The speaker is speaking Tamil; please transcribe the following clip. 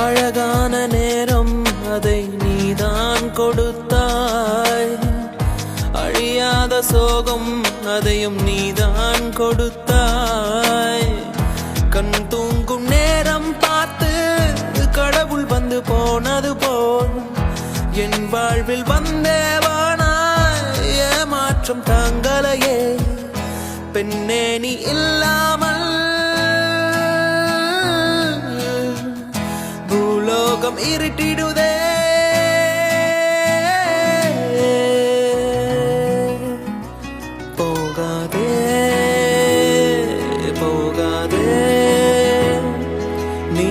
அழகான நேரம் அதை நீதான் கொடுத்தாய், அழியாத சோகம் அதையும் நீதான் கொடுத்தாய். கண் தூங்கும் நேரம் பார்த்து கடவுள் வந்து போனது போல் என் வாழ்வில் வந்தேவானாய். ஏமாற்றம் தாங்களையே பெண்ணே நீ இல்லாமல் பூலோகம் இருட்டிடுதே. போகாதே போகாதே நீ